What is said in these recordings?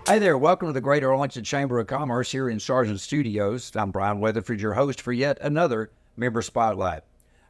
Hi there, welcome to the Greater Arlington Chamber of Commerce here in Sargent Studios. I'm Brian Weatherford, your host for yet another Member Spotlight.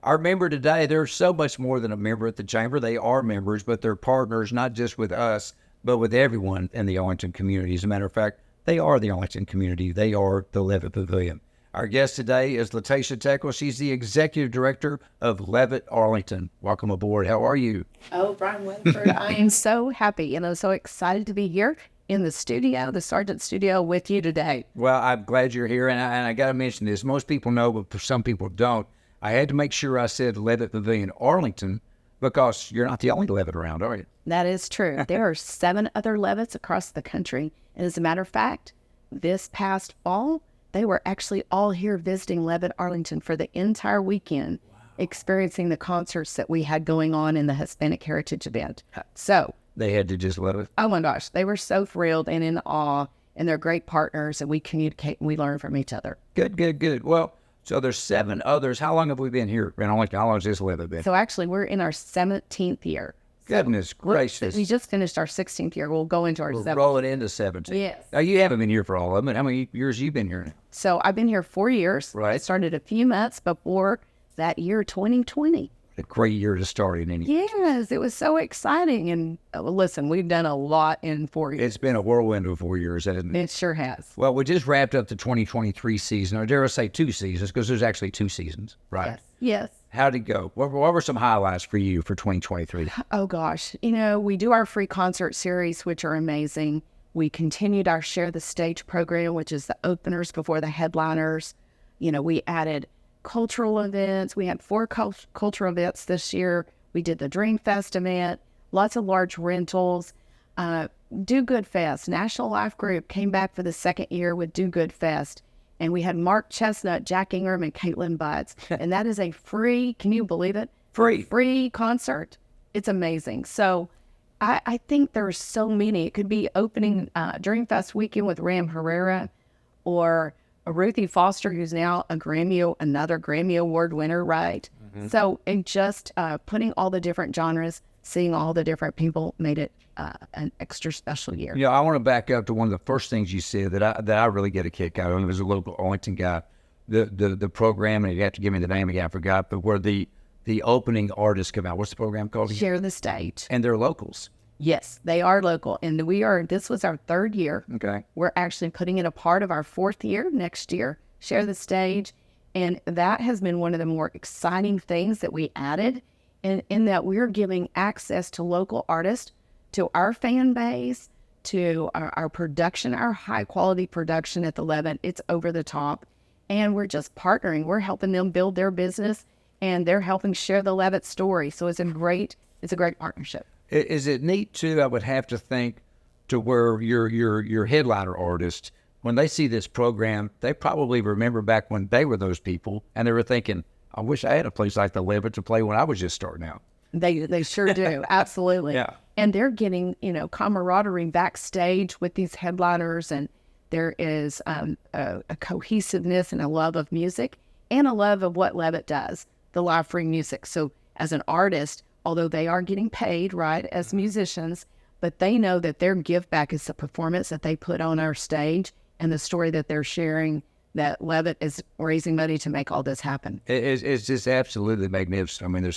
Our member today, they're so much more than a member at the Chamber. They are members, but they're partners not just with us, but with everyone in the Arlington community. As a matter of fact, they are the Arlington community. They are the Levitt Pavilion. Our guest today is Letatia Tekyl. She's the Executive Director of Levitt Arlington. Welcome aboard. How are you? Oh, Brian Weatherford, I am so happy and I'm so excited to be here in the studio, the Sargent Studio, with you today. Well, I'm glad you're here, and I got to mention this. Most people know, but some people don't. I had to make sure I said Levitt Pavilion Arlington because you're not the only Levitt around, are you? That is true. There are 7 other Levitts across the country. And as a matter of fact, this past fall, they were actually all here visiting Levitt Arlington for the entire weekend, experiencing the concerts that we had going on in the Hispanic Heritage event. So They had to just love it. oh my gosh, they were so thrilled and in awe, and they're great partners, and we communicate and we learn from each other. Good. Well, so there's 7 others. How long have we been here? And how long has this Levitt been? So actually, we're in our 17th year. Goodness gracious. We just finished our 16th year. We'll go into our We're 17th. rolling into 17. Yes. Now, you haven't been here for all of them. How many years have you been here now? So I've been here 4 years. Right. I started a few months before that year, 2020. A great year to start in any. Yes, it was so exciting. And listen, we've done a lot in 4 years. It's been a whirlwind of 4 years, hasn't it? It sure has. Well, we just wrapped up the 2023 season, or dare I say 2 seasons, because there's actually 2 seasons, right? Yes. How'd it go? What were some highlights for you for 2023? Oh, gosh. You know, we do our free concert series, which are amazing. We continued our Share the Stage program, which is the openers before the headliners. You know, we added cultural events. We had 4 cultural events this year. We did the Dream Fest event, lots of large rentals. Do Good Fest, National Life Group came back for the 2nd year with Do Good Fest. And we had Mark Chestnut, Jack Ingram, and Caitlin Butts. And that is a free, can you believe it? Free concert. It's amazing. So I think there's so many. It could be opening Dream Fest weekend with Ram Herrera, or Ruthie Foster, who's now another Grammy Award winner, right? Mm-hmm. So and just putting all the different genres, seeing all the different people made it an extra special year. Yeah, I want to back up to one of the first things you said that I really get a kick out of. It was a local Arlington guy, the program, and you have to give me the name again, I forgot, but where the opening artists come out. What's the program called again? Share the Stage. And they're locals. Yes, they are local, and this was our 3rd year. Okay. We're actually putting it a part of our 4th year next year, Share the Stage, and that has been one of the more exciting things that we added, in that we're giving access to local artists, to our fan base, to our production, our high-quality production at the Levitt. It's over the top, and we're just partnering. We're helping them build their business, and they're helping share the Levitt story, so it's a great partnership. Is it neat, too, I would have to think, to where your headliner artist, when they see this program, they probably remember back when they were those people, and they were thinking, I wish I had a place like the Levitt to play when I was just starting out. They sure do. Absolutely. Yeah. And they're getting, camaraderie backstage with these headliners, and there is a cohesiveness and a love of music and a love of what Levitt does, the live free music. So as an artist, although they are getting paid, right, as musicians, but they know that their give back is the performance that they put on our stage and the story that they're sharing, that Levitt is raising money to make all this happen. It's just absolutely magnificent. I mean,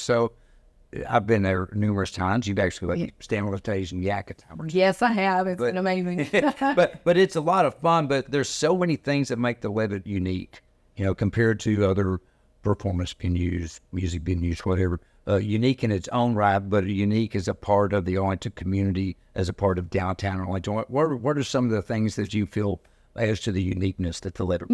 I've been there numerous times. You've actually stand on the stage and yak at times. Yes, I have. It's been amazing. but it's a lot of fun. But there's so many things that make the Levitt unique, compared to other performance venues, music venues, whatever. Unique in its own right, but unique as a part of the Arlington community, as a part of downtown Arlington. What are some of the things that you feel as to the uniqueness that the Levitt?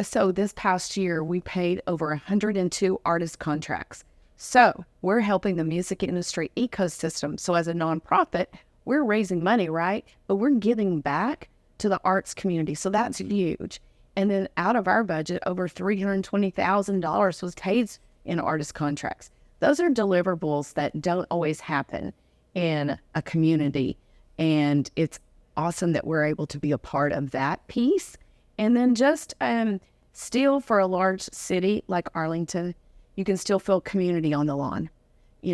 So this past year, we paid over 102 artist contracts. So we're helping the music industry ecosystem. So as a nonprofit, we're raising money, right? But we're giving back to the arts community. So that's huge. And then out of our budget, over $320,000 was paid in artist contracts. Those are deliverables that don't always happen in a community. And it's awesome that we're able to be a part of that piece. And then just still for a large city like Arlington, you can still feel community on the lawn.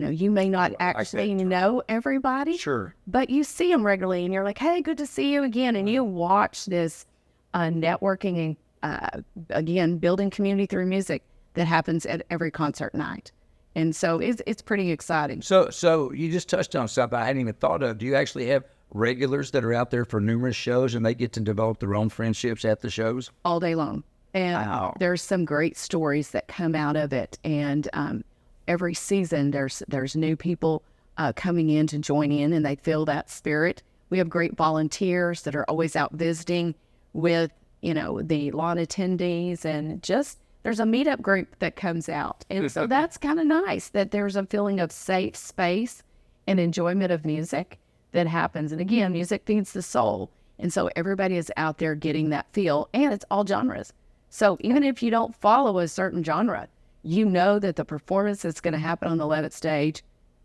you may not actually know everybody, Sure. but you see them regularly and you're like, hey, good to see you again. And you watch this networking and, again, building community through music that happens at every concert night. And so it's pretty exciting. So you just touched on something I hadn't even thought of. Do you actually have regulars that are out there for numerous shows and they get to develop their own friendships at the shows? All day long. And Wow. there's some great stories that come out of it. And every season there's new people coming in to join in, and they feel that spirit. We have great volunteers that are always out visiting with, the lawn attendees, and just there's a meetup group that comes out. And so that's kind of nice that there's a feeling of safe space and enjoyment of music that happens. And again, music feeds the soul. And so everybody is out there getting that feel, and it's all genres. So even if you don't follow a certain genre, you know that the performance that's going to happen on the Levitt stage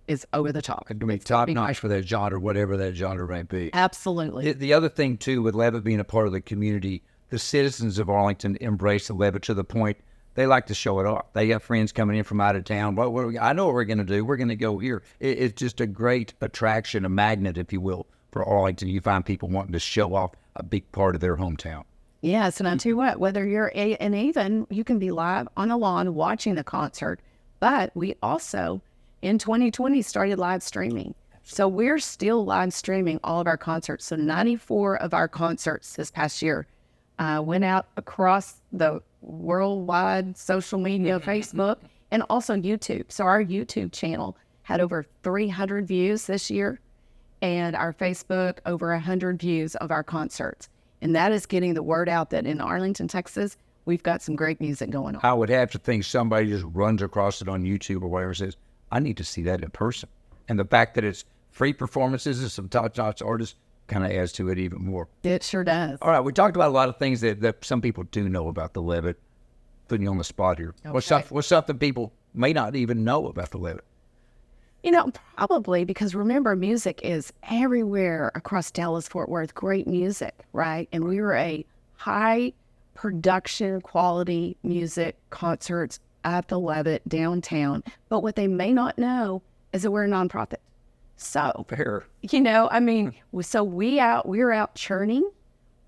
is over the top. It can be top notch for that genre, whatever that genre may be. Absolutely. The other thing, too, with Levitt being a part of the community, the citizens of Arlington embrace the Levitt to the point they like to show it off. They have friends coming in from out of town. I know what we're going to do. We're going to go here. It's just a great attraction, a magnet, if you will, for Arlington. You find people wanting to show off a big part of their hometown. Yes, and I tell you what, whether you're and even you can be live on the lawn watching the concert, but we also in 2020 started live streaming. So we're still live streaming all of our concerts. So 94 of our concerts this past year went out across the worldwide social media, Facebook, and also YouTube. So our YouTube channel had over 300 views this year, and our Facebook over 100 views of our concerts. And that is getting the word out that in Arlington, Texas, we've got some great music going on. I would have to think somebody just runs across it on YouTube or whatever, says, I need to see that in person. And the fact that it's free performances and some top-notch artists kind of adds to it even more. It sure does. All right, we talked about a lot of things that some people do know about the Levitt. Putting you on the spot here. Okay. What's something people may not even know about the Levitt? Probably because remember, music is everywhere across Dallas-Fort Worth. Great music, right? And we were a high production quality music concerts at the Levitt downtown. But what they may not know is that we're a nonprofit. So, Fair. so we're out churning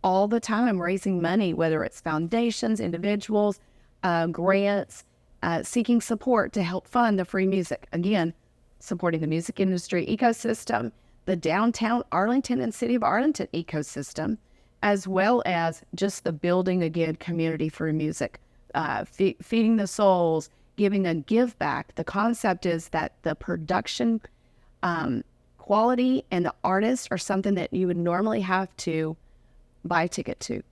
all the time, raising money, whether it's foundations, individuals, grants, seeking support to help fund the free music. Again, supporting the music industry ecosystem, the downtown Arlington and city of Arlington ecosystem, as well as just the building, again, community through music, feeding the souls, giving a give back. The concept is that the production quality and the artists are something that you would normally have to buy a ticket to.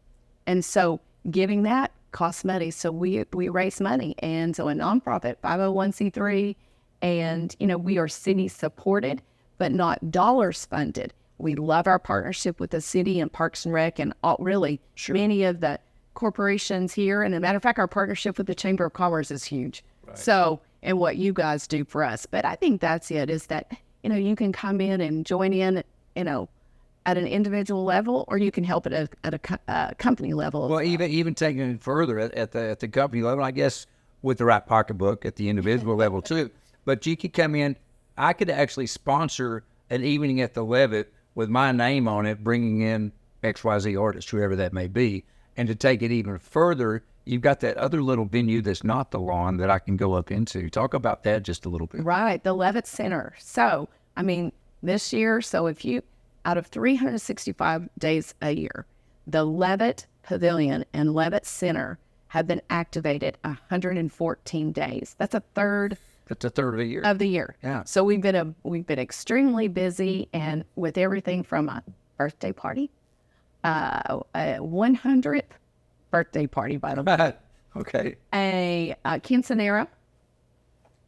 And so giving that costs money. So we raise money. And so a nonprofit, 501c3, and, we are city supported, but not dollars funded. We love our partnership with the city and Parks and Rec and many of the corporations here. And as a matter of fact, our partnership with the Chamber of Commerce is huge. Right. So, and what you guys do for us. But I think that's it, is that, you can come in and join in, at an individual level, or you can help it at a company level. Well, even taking it further at the company level, I guess, with the right pocketbook at the individual level too. But you could come in, I could actually sponsor an evening at the Levitt with my name on it, bringing in XYZ artists, whoever that may be. And to take it even further, you've got that other little venue that's not the lawn that I can go up into. Talk about that just a little bit. Right, the Levitt Center. So, this year, out of 365 days a year, the Levitt Pavilion and Levitt Center have been activated 114 days. That's a third. That's a third of the year. Of the year. Yeah. So we've been extremely busy, and with everything from a birthday party, a 100th birthday party, by the way. Okay. A quinceanera,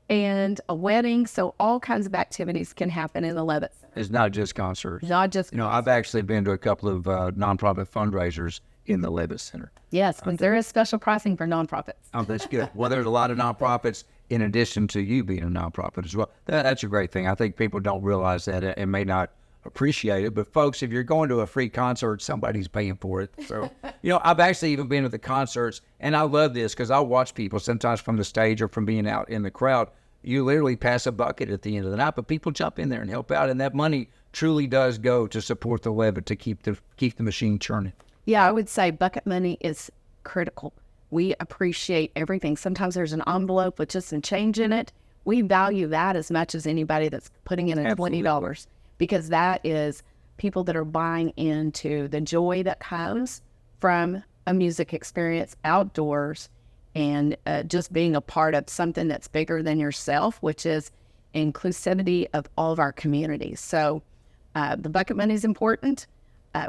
and a wedding. So all kinds of activities can happen in the Levitt Center. It's not just concerts. Not just I've actually been to a couple of nonprofit fundraisers in the Levitt Center. Yes, but there is special pricing for nonprofits. Oh, that's good. Well, there's a lot of nonprofits in addition to you being a nonprofit as well. That's a great thing. I think people don't realize that and may not appreciate it. But folks, if you're going to a free concert, somebody's paying for it. So, I've actually even been to the concerts, and I love this because I watch people sometimes from the stage or from being out in the crowd. you literally pass a bucket at the end of the night, but people jump in there and help out, and that money truly does go to support the Levitt to keep the machine churning. Yeah, I would say bucket money is critical. We appreciate everything. Sometimes there's an envelope with just some change in it. We value that as much as anybody that's putting in a $20, because that is people that are buying into the joy that comes from a music experience outdoors, and just being a part of something that's bigger than yourself, which is inclusivity of all of our communities. So the bucket money is important.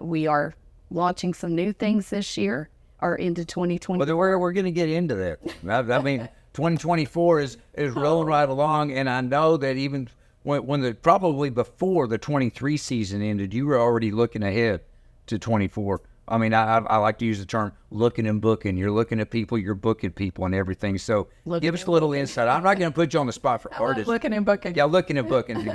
We are launching some new things this year or into 2020. But we're going to get into that. I mean, 2024 is rolling right along, and I know that even when probably before the 23 season ended, you were already looking ahead to 24. I mean, I like to use the term looking and booking. You're looking at people, you're booking people and everything. So give us a little insight. I'm not going to put you on the spot for artists. Looking and booking. Yeah, looking and booking.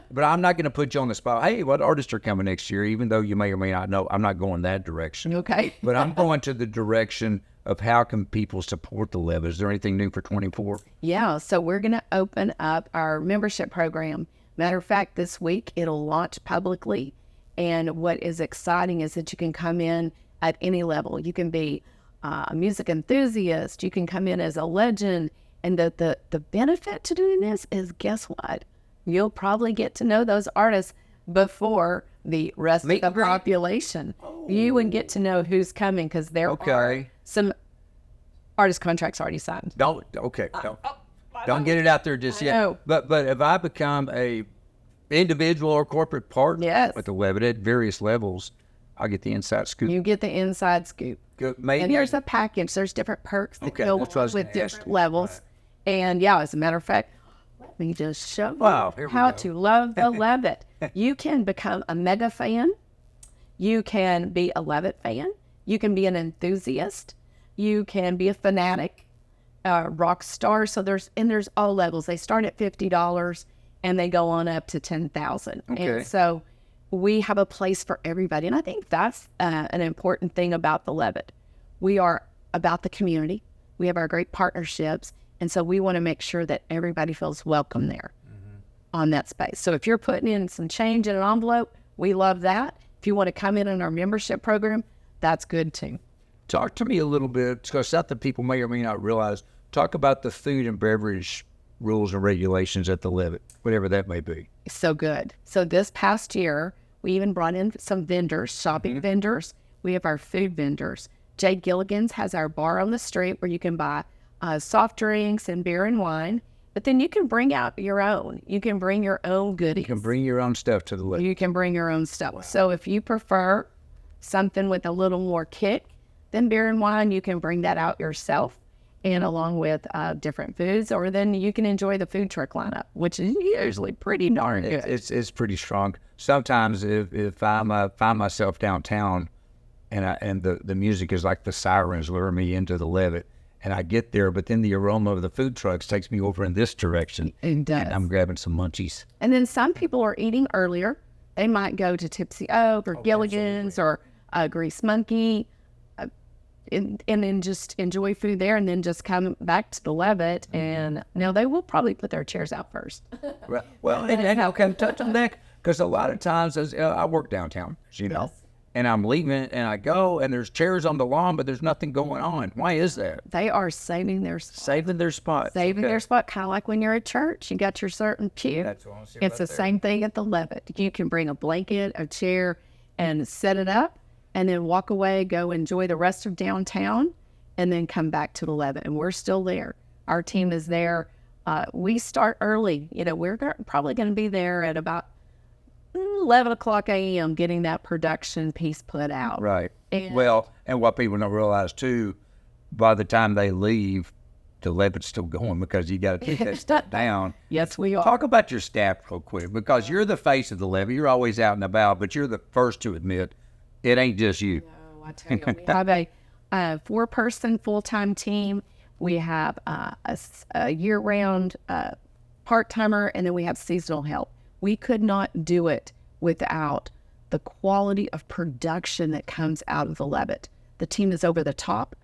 But I'm not going to put you on the spot. Hey, what artists are coming next year? Even though you may or may not know, I'm not going that direction. Okay. But I'm going to the direction of how can people support the Levitt. Is there anything new for 24? Yeah, so we're going to open up our membership program. Matter of fact, this week it'll launch publicly. And what is exciting is that you can come in at any level. You can be a music enthusiast. You can come in as a legend. And the benefit to doing this is, guess what? You'll probably get to know those artists before the rest of the population. You would get to know who's coming, because there are some artist contracts already signed. Don't get it out there just yet. But if I become a individual or corporate partner with the Levitt at various levels, I'll get the inside scoop. You get the inside scoop. Maybe. And there's a package. There's different perks that go with different levels. Right. And yeah, as a matter of fact, let me just show you how to love the Levitt. You can become a mega fan. You can be a Levitt fan. You can be an enthusiast. You can be a fanatic, rock star. So there's all levels. They start at $50 and they go on up to $10,000. And so we have a place for everybody. And I think that's an important thing about the Levitt. We are about the community. We have our great partnerships. And so we want to make sure that everybody feels welcome there on that space. So if you're putting in some change in an envelope, we love that. If you want to come in on our membership program, that's good too. Talk to me a little bit, because something people may or may not realize. Talk about the food and beverage rules and regulations at the Levitt, whatever that may be. So good. So this past year, we even brought in some vendors, shopping vendors. We have our food vendors. Jay Gilligan's has our bar on the street where you can buy soft drinks and beer and wine, but then you can bring out your own. You can bring your own goodies. You can bring your own stuff to the Levitt. You can bring your own stuff. Wow. So if you prefer something with a little more kick than beer and wine, you can bring that out yourself, and along with different foods, or then you can enjoy the food truck lineup, which is usually pretty darn good. It's pretty strong. Sometimes if I find myself downtown and the music is like the sirens lure me into the Levitt, and I get there, but then the aroma of the food trucks takes me over in this direction. It does. And I'm grabbing some munchies. And then some people are eating earlier. They might go to Tipsy Oak or Gilligan's or Grease Monkey, and then just enjoy food there, and then just come back to the Levitt. And now they will probably put their chairs out first. Right. Well, and I can touch on that, because a lot of times I work downtown, you know. Yes. And I'm leaving, and I go, and there's chairs on the lawn, but there's nothing going on. Why is that? They are saving their spot. Saving their spot. Saving their spot, kind of like when you're at church. You got your certain pew. That's what I'm saying. It's the same thing at the Levitt. You can bring a blanket, a chair, and set it up, and then walk away, go enjoy the rest of downtown, and then come back to the Levitt. And we're still there. Our team is there. We start early. You know, we're probably going to be there at about 11 o'clock a.m. getting that production piece put out. Right. And what people don't realize too, by the time they leave, the Levitt's still going, because you got to take that stuff down. Yes, we are. Talk about your staff real quick, because you're the face of the Levitt. You're always out and about, but you're the first to admit it ain't just you. No, I tell you, we have a 4-person full-time team. We have a year-round part-timer, and then we have seasonal help. We could not do it without the quality of production that comes out of the Levitt. The team is over the top.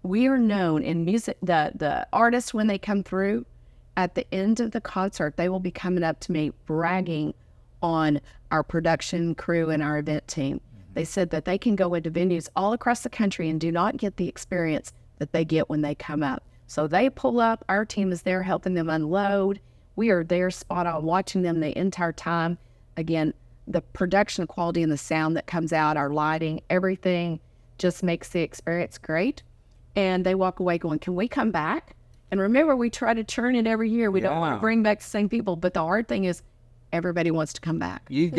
We are known in music, the artists, when they come through, at the end of the concert, they will be coming up to me bragging on our production crew and our event team. They said that they can go into venues all across the country and do not get the experience that they get when they come up. So they pull up, our team is there helping them unload. We are there spot on watching them the entire time. Again, the production quality and the sound that comes out, our lighting, everything just makes the experience great. And they walk away going, can we come back? And remember, we try to churn it every year. We don't want to bring back the same people. But the hard thing is everybody wants to come back. You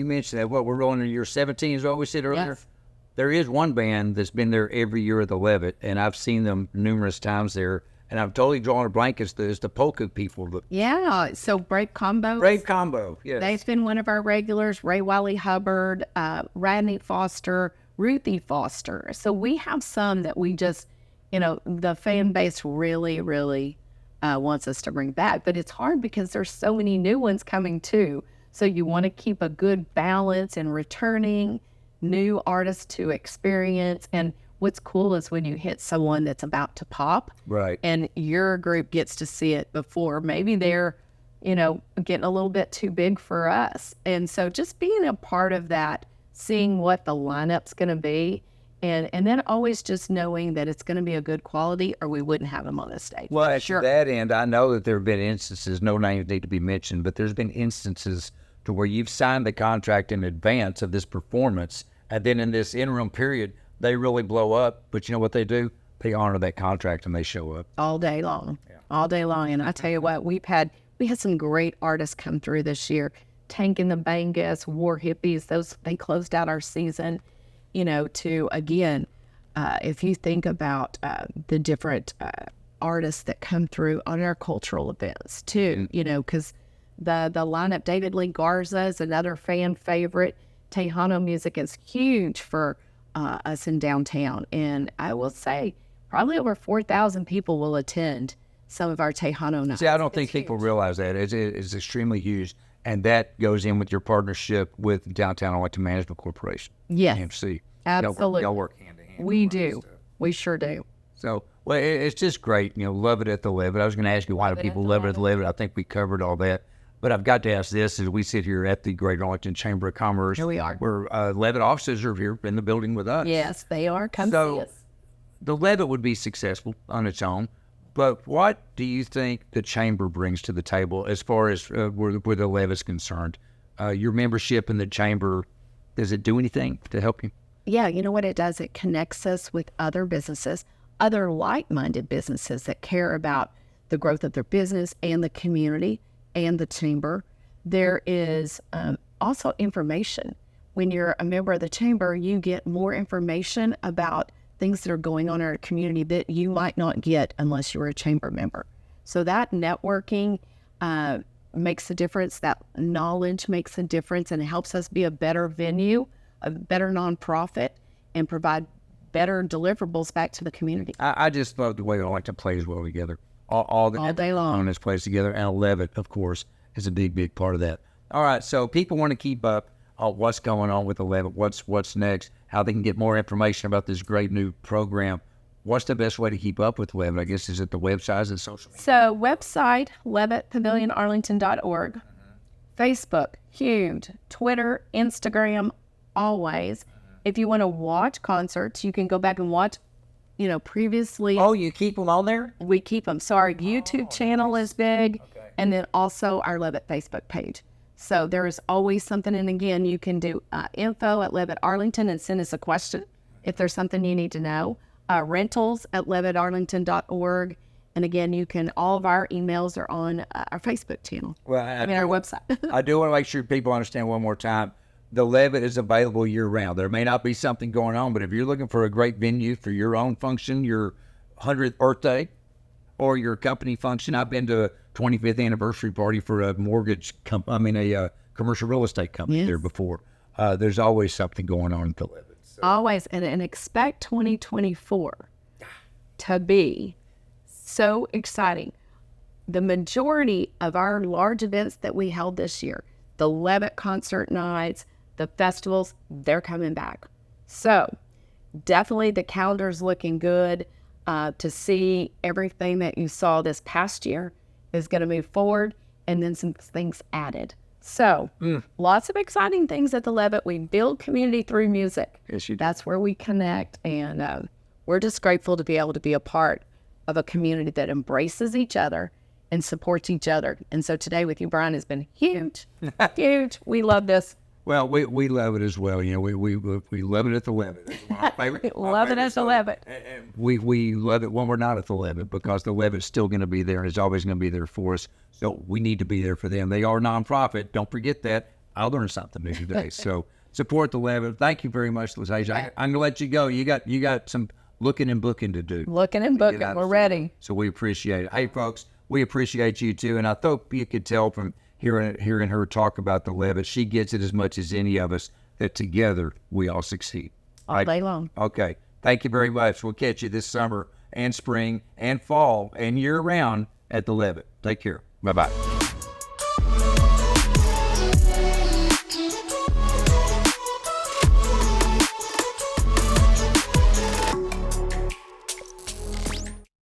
mentioned that. We're rolling into year 17 is what we said earlier. Yes. There is one band that's been there every year at the Levitt, and I've seen them numerous times there. And I'm totally drawing a blank as the polka people. Yeah, so Brave Combo. Brave Combo, yes. They've been one of our regulars, Ray Wiley Hubbard, Radney Foster, Ruthie Foster. So we have some that we just, the fan base really, really wants us to bring back. But it's hard because there's so many new ones coming too. So you want to keep a good balance in returning new artists to experience. And what's cool is when you hit someone that's about to pop, right, and your group gets to see it before. Maybe they're, getting a little bit too big for us. And so just being a part of that, seeing what the lineup's going to be, and then always just knowing that it's going to be a good quality or we wouldn't have them on the stage. Well, to that end, I know that there have been instances, no names need to be mentioned, but there's been instances to where you've signed the contract in advance of this performance, and then in this interim period, they really blow up. But you know what they do? They honor that contract and they show up. All day long. Yeah. All day long. And I tell you what, we had some great artists come through this year. Tank and the Bangas, War Hippies, they closed out our season, to, again, if you think about the different artists that come through on our cultural events too, because the lineup, David Lee Garza is another fan favorite. Tejano music is huge for us in downtown. And I will say probably over 4,000 people will attend some of our Tejano nights. See, I don't think people realize that. It's extremely huge. And that goes in with your partnership with Downtown Arlington Management Corporation. Yes. AMC. Absolutely. Y'all work hand in hand. We do. We sure do. So, well, it's just great. Love it at the Levitt. I was going to ask you why do people love it at the Levitt. I think we covered all that. But I've got to ask this as we sit here at the Greater Arlington Chamber of Commerce. Here we are. Where Levitt offices are here in the building with us. Yes, they are. Come see us. The Levitt would be successful on its own. But what do you think the Chamber brings to the table as far as where the Levitt's concerned? Your membership in the Chamber, does it do anything to help you? Yeah, you know what it does? It connects us with other businesses, other like-minded businesses that care about the growth of their business and the community and the Chamber. There is also information. When you're a member of the Chamber, you get more information about things that are going on in our community that you might not get unless you're a Chamber member. So that networking makes a difference. That knowledge makes a difference, and it helps us be a better venue, a better nonprofit, and provide better deliverables back to the community. I just love the way Arlington plays well together. All day long. On this plays together, and Levitt, of course, is a big part of that. All right, so people want to keep up on what's going on with the Levitt, what's next, how they can get more information about this great new program. What's the best way to keep up with Levitt? I guess is it the websites and social media? So website, levittpavilionarlington.org. Facebook, huge. Twitter, Instagram, always. If you want to watch concerts, you can go back and watch, previously. Oh, you keep them on there? We keep them. So our YouTube channel is big, and then also our Levitt Facebook page. So there is always something. And again, you can do info at Levitt Arlington and send us a question if there's something you need to know. Rentals at levittarlington.org. And again, all of our emails are on our Facebook channel. Well, our website. I do want to make sure people understand one more time. The Levitt is available year-round. There may not be something going on, but if you're looking for a great venue for your own function, your 100th birthday, or your company function, I've been to a 25th anniversary party for a a commercial real estate company there before. There's always something going on at the Levitt. So. Always, and expect 2024 to be so exciting. The majority of our large events that we held this year, the Levitt concert nights, the festivals, they're coming back. So definitely the calendar's looking good to see everything that you saw this past year is going to move forward, and then some things added. So lots of exciting things at the Levitt. We build community through music. Yes, you do. That's where we connect, and we're just grateful to be able to be a part of a community that embraces each other and supports each other. And so today with you, Brian, has been huge, huge. We love this. Well, we love it as well. You know, we love it at the Levitt. It's one of our favorite. Love it at the Levitt. And we love it when we're not at the Levitt, because the Levitt's still going to be there and it's always going to be there for us. So we need to be there for them. They are a nonprofit. Don't forget that. I learned something new today. So support the Levitt. Thank you very much, Letatia. I'm gonna let you go. You got some looking and booking to do. Looking and booking. We're ready. So we appreciate it. Hey, folks, we appreciate you too. And I hope you could tell from hearing her talk about the Levitt, she gets it as much as any of us, that together we all succeed. All day long. Okay. Thank you very much. We'll catch you this summer and spring and fall and year round at the Levitt. Take care. Bye-bye.